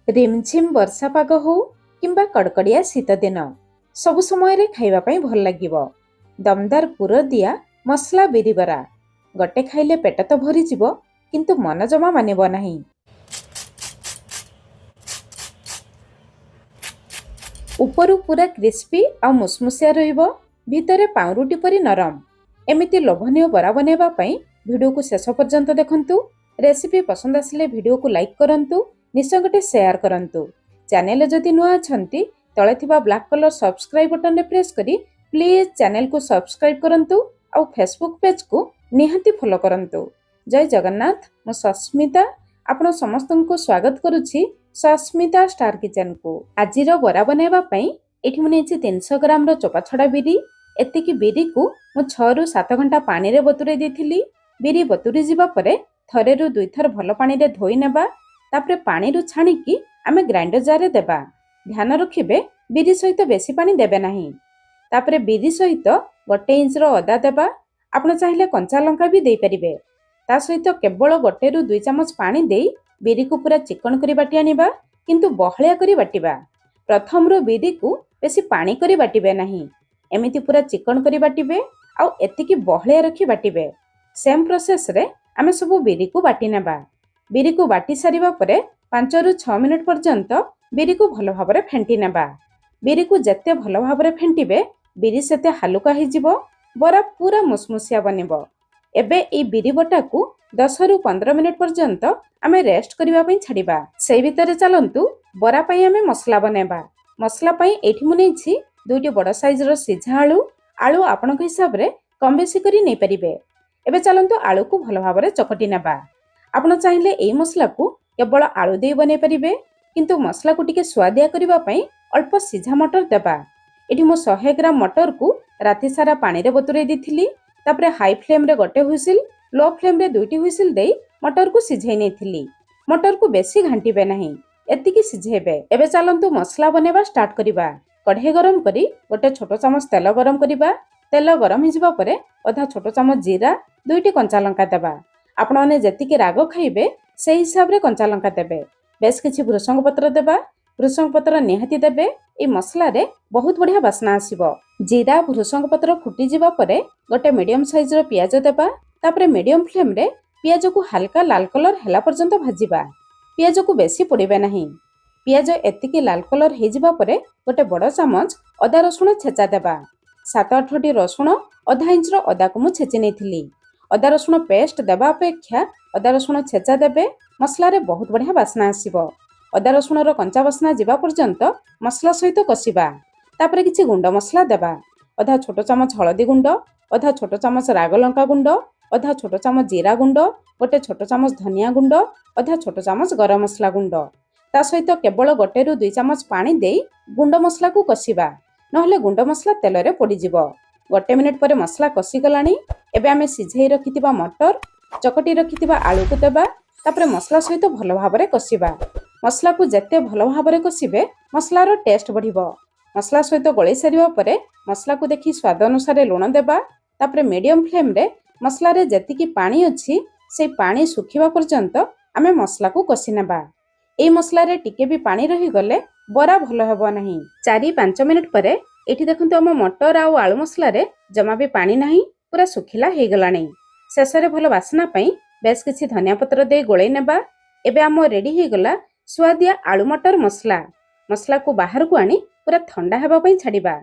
रिमझिम वर्षा पाग हो किंबा कड़कड़िया शीत दिन सबु समय खाइबा पई भल लागिबो। दमदार पुर दिया मसला बिरी बरा गटे खाइले पेट तो भरी जिवो किंतु मन जमा मानिबो नाही। उपरु पूरा क्रिस्पी आ मुसमुसिया रहिबो, भितरे पाउरुटी परी नरम। एमिति लोभनीय बरा बनेबा पई वीडियो को शेष पर्यंत देखंतु। रेसिपी पसंद आसिले वीडियो को लाइक करंतु, निश्चय गोटे शेयर करंतु। चैनल जदि नुआ अछंती तळे थिबा ब्लैक कलर सब्सक्राइब बटन रे प्रेस करी प्लीज चैनल को सब्सक्राइब करंतु और फेसबुक पेज को निहाती फॉलो करंतु। जय जगन्नाथ। मो सस्मिता आपण समस्तंको स्वागत करूछि सस्मिता स्टार किचन को। आजिर बरा बनेबा पई एठी मु नेछि 300 ग्राम रो चोपा छडा बिरी। एतिकी बिरी को मु 6 रु 7 घंटा पानी रे बतुरे देथिली। बिरी बतुरी जिबा परे थरे रु दुई थर भल पानी रे धोई नेबा। तापरे पानी रु छाणी की आमे ग्राइंडर जार रे देबा। ध्यान रखिबे बिरी सहित बेसी पानी देबे नाही। तापरे बिरी सहित 1 इंच रो अदा देबा। आपण चाहिले कंचा लंका भी देई परिबे। ता सहित केवल 1 रु 2 चमच पानी देई बिरी को पूरा चिकन करी बाटी आनिबा, किंतु बहलिया करी बाटिबा। प्रथम रो बिरी को बेसी पानी करी बाटिबे नाही। एमिति पूरा चिकन करी बाटिबे आउ एतिकी बहलिया रखी बाटिबे। सेम प्रोसेस रे आमे सब बिरी को बाटी नेबा। बिरी को बाटी सारिबा परे 5 रु 6 मिनिट पर्यंत बिरी को भलो भाबरे फेंटी नेबा। बिरी को जत्ते भलो भाबरे फेंटीबे बिरी सेते हालुका हे जिवो, बरा पूरा मुसमुसिया बनिबो। एबे ए बिरी बटा को 10 रु 15 मिनिट पर्यंत आमे रेस्ट करिबा पई छाडिबा। सेई भितरे चलंतु बरा पई आमे मसला बनेबा। मसला पई एठी मु नेछि 2टी बड़ साइज रो सिझा आलू आपनक हिसाब रे कम बेसी करी नै परिबे। एबे चलंतु आलू को भलो भाबरे चकटी नेबा। आपण चाहिले एई मसला को केवल आलू देई बने परिबे, किंतु मसला को टिके स्वादिया करिबा पई अल्प सिझा मटर देबा। एठी मु 100 ग्राम मटर को राति सारा पानी रे बतुरे दिथिली। तापरे हाई फ्लेम रे गोटे हुइसिल, लो फ्लेम रे 2टी हुइसिल देई मटर को सिझाई नेथिली। मटर को बेसी घांटीबे नाही, एतिकी सिझेबे। एबे चलंतु मसला बनेबा स्टार्ट करिबा। कढ़ाई गरम करी गोटे छोट चमच तेल गरम करिबा। तेल गरम हिजबा परे आधा छोट चमच जीरा, 2टी कंचा लंका देबा। आपण माने जतिके राग खाइबे सेही हिसाब रे कंचा लंका देबे। बेस किछि भृषंग पत्र देबा। भृषंग पत्र निहाती देबे। ए मसला रे बहुत बढ़िया बासना आसीबो। जीरा भृषंग पत्र फुटी जिबा परे गोटे मीडियम साइज रो पियाज देबा। तापरे मीडियम फ्लेम रे पियाज को हल्का लाल कलर हेला पर्यंत भाजिबा। पियाज को बेसी पोड़िबे नाही। पियाज एतिकी लाल कलर हे जिबा परे गोटे बड़ चामच अदा रसुण छेचा देबा। 7-8 टी रसुण आधा इंच रो अदा को मु छेची नेथिली। अदा रसुण पेस्ट देबा अपेक्षा अदा रसुण छेचा देबे। मसला रे बहुत बढ़िया बासना आसीबो। अदा रसुण रो कंचा बासना जिबा पर्यंत मसला सहित कसिबा। तापरे किछि गुंड मसला देबा। आधा छोट चामच हळदी गुंड, आधा छोट चामच राग लंका गुंड, आधा छोट चामच जीरा गुंड, गोटे छोट चामच धनिया गुंड, आधा छोट चामच गरम मसला गुंड। ता सहित केवल 1 रु 2 चमच पानी देई गुंड मसला को कसिबा, नहले गुंड मसला तेल रे पड़ी जिवो। 1 मिनिट परे मसला कसी गलानी। एबे आमे सिझेई रखितिबा मटर, चकटी रखितिबा आलू को देबा। तापरे मसला सहित भलो भाबरे कसिबा। मसला को जत्ते भलो भाबरे कसिबे मसला रो टेस्ट बढ़िबो। मसला सहित गळै सारिबा परे मसला को देखि स्वाद अनुसार लूण देबा। तापरे मीडियम फ्लेम रे मसला रे जतिकी पानी अछि से पानी सुखिबा पर्यंत आमे मसला को कसी नेबा। एई मसला रे टिके भी पानी रही गले बरा भलो हेबो नाही। 4-5 मिनिट परे एठी देखंतु हम मटर आ आलू मसला रे जमा भी पानी नाही, पूरा सुखिला हे गलानी। शेष रे भलो बासना पई बेस किछि धनिया पत्र दे गोळै नेबा। एबे हम रेडी हे गला स्वादिया आलू मटर मसला। मसला को बाहर को आनी पूरा ठंडा हेबा पई छाडिबा।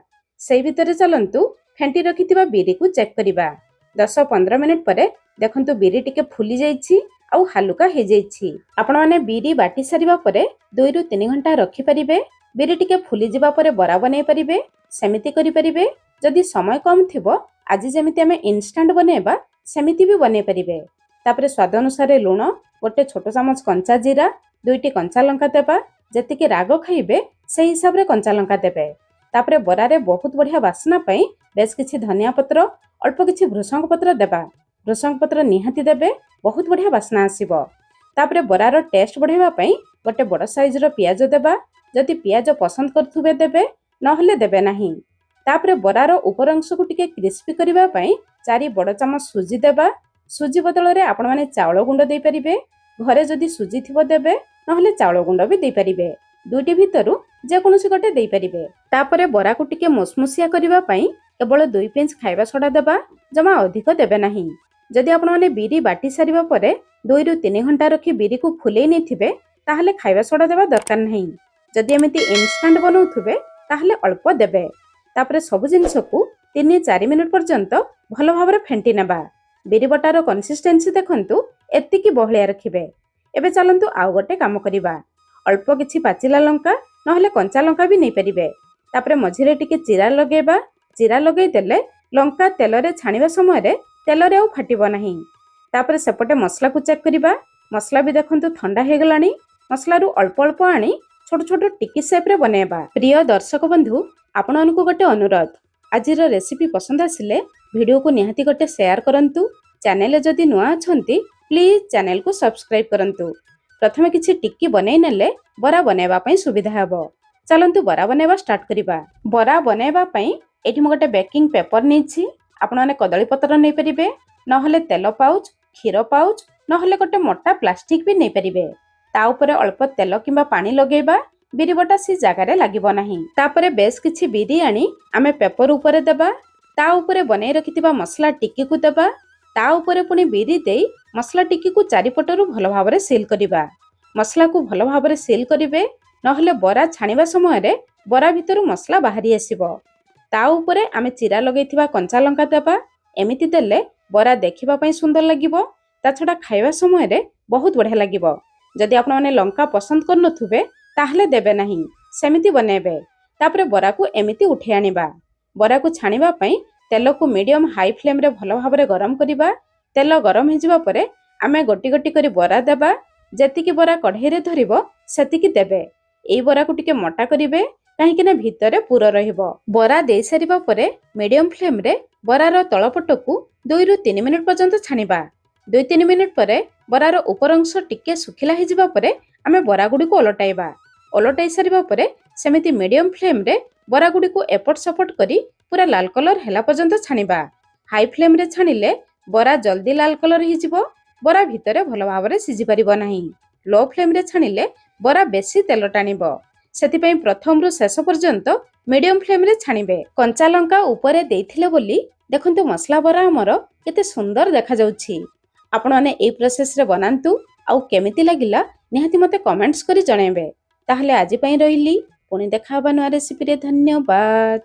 सेई भितरे चलंतु फेंटी रखितिबा बिरी को चेक करिबा। 10-15 मिनिट परे देखंतु बिरी टिके फुली जाईछि आउ हालुका हे जाईछि। आपण माने बिरी बाटी सारिबा परे 2 रु 3 घंटा रखि परिबे। बिरी टिके फुली जिबा परे बरा बनै परिबे। सेमिति करि परिबे। जदि समय कम थिबो आज जेमिति हमें इंस्टेंट बनेबा सेमिति भी बनै परिबे। तापरे स्वाद अनुसार लूण, गोटे छोट चामच कंचा जीरा, 2टी कंचा लंका देबा। जतिके राग खाइबे सेही हिसाब रे कंचा लंका देबे। तापरे बरा रे बहुत बढ़िया बासना पई बेस किछि धनिया पत्र, अल्प किछि भृषंग पत्र देबा। भृषंग पत्र निहाती देबे, बहुत बढ़िया बासना आसीबो। तापरे बरा रो टेस्ट बढ़ाइबा पई गोटे बड़ साइज रो पियाज देबा। जदि पियाज पसंद करथुबे देबे, नहले देबे नाही। तापरे बरा रो ऊपर अंश को टिके क्रिस्पी करिबा पई 4 बड़ चामच सुजी देबा। सुजी बदल रे आपण माने चावल गुंड देई परिबे। घरे जदि सुजी थिबो देबे, নহলে ଚାଉଳ ଗୁଣ୍ଡ ବି ଦେଇପାରିବେ। ଦୁଇଟି ଭିତରୁ ଯେକୌଣସି ଗୋଟେ ଦେଇପାରିବେ। ତାପରେ ବରାକୁ ଟିକେ ମୁସମୁସିଆ କରିବା ପାଇଁ କେବଳ 2 ପିଞ୍ଚ ଖାଇବା ସୋଡ଼ା ଦେବା, ଜମା ଅଧିକ ଦେବେ ନାହିଁ। ଯଦି ଆପଣମାନେ ବିରି ବାଟି ସାରିବା ପରେ 2 ରୁ 3 ଘଣ୍ଟା ରଖି ବିରିକୁ ଫୁଲେଇ ନେଇଥିବେ ତାହେଲେ ଖାଇବା ସୋଡ଼ା ଦେବା ଦରକାର ନାହିଁ। ଯଦି ଏମିତି ଇନଷ୍ଟାଣ୍ଟ ବନାଉଥିବେ ତାହେଲେ ଅଳ୍ପ ଦେବେ। ତାପରେ ସବୁ ଜିନିଷକୁ 3-4 ମିନିଟ୍ ପର୍ଯ୍ୟନ୍ତ ଭଲ ଭାବରେ ଫେଣ୍ଟି ନେବା। ବିରି ବଟାର କନସିଷ୍ଟେନ୍ସି ଦେଖନ୍ତୁ, ଏତିକି ବହଳିଆ ରଖିବେ। ଏବେ ଚାଲନ୍ତୁ ଆଉ ଗୋଟେ କାମ କରିବା। ଅଳ୍ପ କିଛି ପାଚିଲା ଲଙ୍କା ନହେଲେ କଞ୍ଚା ଲଙ୍କା ବି ନେଇପାରିବେ। ତାପରେ ମଝିରେ ଟିକେ ଜିରା ଲଗେଇବା। ଜିରା ଲଗେଇଦେଲେ ଲଙ୍କା ତେଲରେ ଛାଣିବା ସମୟରେ ତେଲରେ ଆଉ ଫାଟିବ ନାହିଁ। ତାପରେ ସେପଟେ ମସଲାକୁ ଚେକ୍ କରିବା। ମସଲା ବି ଦେଖନ୍ତୁ ଥଣ୍ଡା ହେଇଗଲାଣି। ମସଲାରୁ ଅଳ୍ପ ଅଳ୍ପ ଆଣି ଛୋଟ ଛୋଟ ଟିକି ସେପ୍ରେ ବନେଇବା। ପ୍ରିୟ ଦର୍ଶକ ବନ୍ଧୁ, ଆପଣମାନଙ୍କୁ ଗୋଟେ ଅନୁରୋଧ, ଆଜିର ରେସିପି ପସନ୍ଦ ଆସିଲେ ଭିଡ଼ିଓକୁ ନିହାତି ଗୋଟେ ସେୟାର କରନ୍ତୁ। ଚ୍ୟାନେଲରେ ଯଦି ନୂଆ ଅଛନ୍ତି ପ୍ଲିଜ୍ ଚ୍ୟାନେଲକୁ ସବସ୍କ୍ରାଇବ୍ କରନ୍ତୁ। ପ୍ରଥମେ କିଛି ଟିକି ବନେଇ ନେଲେ ବରା ବନେଇବା ପାଇଁ ସୁବିଧା ହେବ। ଚାଲନ୍ତୁ ବରା ବନେଇବା ଷ୍ଟାର୍ଟ କରିବା। ବରା ବନେଇବା ପାଇଁ ଏଠି ମୁଁ ଗୋଟେ ବେକିଂ ପେପର ନେଇଛି। ଆପଣମାନେ କଦଳୀ ପତ୍ର ନେଇପାରିବେ, ନହେଲେ ତେଲ ପାଉଚ୍, କ୍ଷୀର ପାଉଚ୍, ନହେଲେ ଗୋଟେ ମୋଟା ପ୍ଲାଷ୍ଟିକ ବି ନେଇପାରିବେ। ତା ଉପରେ ଅଳ୍ପ ତେଲ କିମ୍ବା ପାଣି ଲଗେଇବା। ବିରି ବଟା ସେ ଜାଗାରେ ଲାଗିବ ନାହିଁ। ତାପରେ ବେଶ କିଛି ବିରି ଆଣି ଆମେ ପେପର ଉପରେ ଦେବା। ତା ଉପରେ ବନେଇ ରଖିଥିବା ମସଲା ଟିକିକୁ ଦେବା। ତା ଉପରେ ପୁଣି ବିରି ଦେଇ ମସଲା ଟିକିକୁ ଚାରିପଟରୁ ଭଲ ଭାବରେ ସିଲ୍ କରିବା। ମସଲାକୁ ଭଲ ଭାବରେ ସିଲ୍ କରିବେ, ନହେଲେ ବରା ଛାଣିବା ସମୟରେ ବରା ଭିତରୁ ମସଲା ବାହାରି ଆସିବ। ତା ଉପରେ ଆମେ ଚିରା ଲଗେଇଥିବା କଞ୍ଚା ଲଙ୍କା ଦେବା। ଏମିତି ଦେଲେ ବରା ଦେଖିବା ପାଇଁ ସୁନ୍ଦର ଲାଗିବ, ତା ଛଡ଼ା ଖାଇବା ସମୟରେ ବହୁତ ବଢ଼ିଆ ଲାଗିବ। ଯଦି ଆପଣମାନେ ଲଙ୍କା ପସନ୍ଦ କରୁନଥିବେ ତାହେଲେ ଦେବେ ନାହିଁ, ସେମିତି ବନେଇବେ। ତାପରେ ବରାକୁ ଏମିତି ଉଠେଇ ଆଣିବା। ବରାକୁ ଛାଣିବା ପାଇଁ ତେଲକୁ ମିଡ଼ିୟମ୍ ହାଇ ଫ୍ଲେମ୍ରେ ଭଲ ଭାବରେ ଗରମ କରିବା। ତେଲ ଗରମ ହେଇଯିବା ପରେ ଆମେ ଗୋଟି ଗୋଟି କରି ବରା ଦେବା। ଯେତିକି ବରା କଢ଼େଇରେ ଧରିବ ସେତିକି ଦେବେ। ଏଇ ବରାକୁ ଟିକେ ମୋଟା କରିବେ, କାହିଁକି ନା ଭିତରେ ପୁର ରହିବ। ବରା ଦେଇ ସାରିବା ପରେ ମିଡ଼ିୟମ୍ ଫ୍ଲେମ୍ରେ ବରାର ତଳପଟକୁ 2 ରୁ 3 ମିନିଟ୍ ପର୍ଯ୍ୟନ୍ତ ଛାଣିବା। 2-3 ମିନିଟ୍ ପରେ ବରାର ଉପର ଅଂଶ ଟିକେ ଶୁଖିଲା ହେଇଯିବା ପରେ ଆମେ ବରାଗୁଡ଼ିକୁ ଓଲଟାଇବା। ଓଲଟାଇ ସାରିବା ପରେ ସେମିତି ମିଡ଼ିୟମ୍ ଫ୍ଲେମ୍ରେ ବରାଗୁଡ଼ିକୁ ଏପଟ ସେପଟ କରି ପୁରା ଲାଲ କଲର ହେଲା ପର୍ଯ୍ୟନ୍ତ ଛାଣିବା। ହାଇ ଫ୍ଲେମ୍ରେ ଛାଣିଲେ ବରା ଜଲ୍ଦି ଲାଲ କଲର ହେଇଯିବ, ବରା ଭିତରେ ଭଲ ଭାବରେ ସିଝି ପାରିବ ନାହିଁ। ଲୋ ଫ୍ଲେମ୍ରେ ଛାଣିଲେ ବରା ବେଶୀ ତେଲ ଟାଣିବ। ସେଥିପାଇଁ ପ୍ରଥମରୁ ଶେଷ ପର୍ଯ୍ୟନ୍ତ ମିଡ଼ିୟମ୍ ଫ୍ଲେମ୍ରେ ଛାଣିବେ। କଞ୍ଚା ଲଙ୍କା ଉପରେ ଦେଇଥିଲେ ବୋଲି ଦେଖନ୍ତୁ ମସଲା ବରା ଆମର କେତେ ସୁନ୍ଦର ଦେଖାଯାଉଛି। ଆପଣମାନେ ଏଇ ପ୍ରୋସେସରେ ବନାନ୍ତୁ, ଆଉ କେମିତି ଲାଗିଲା ନିହାତି ମୋତେ କମେଣ୍ଟସ୍ କରି ଜଣାଇବେ। ତାହେଲେ ଆଜି ପାଇଁ ରହିଲି, ପୁଣି ଦେଖା ହେବା ନୂଆ ରେସିପିରେ। ଧନ୍ୟବାଦ।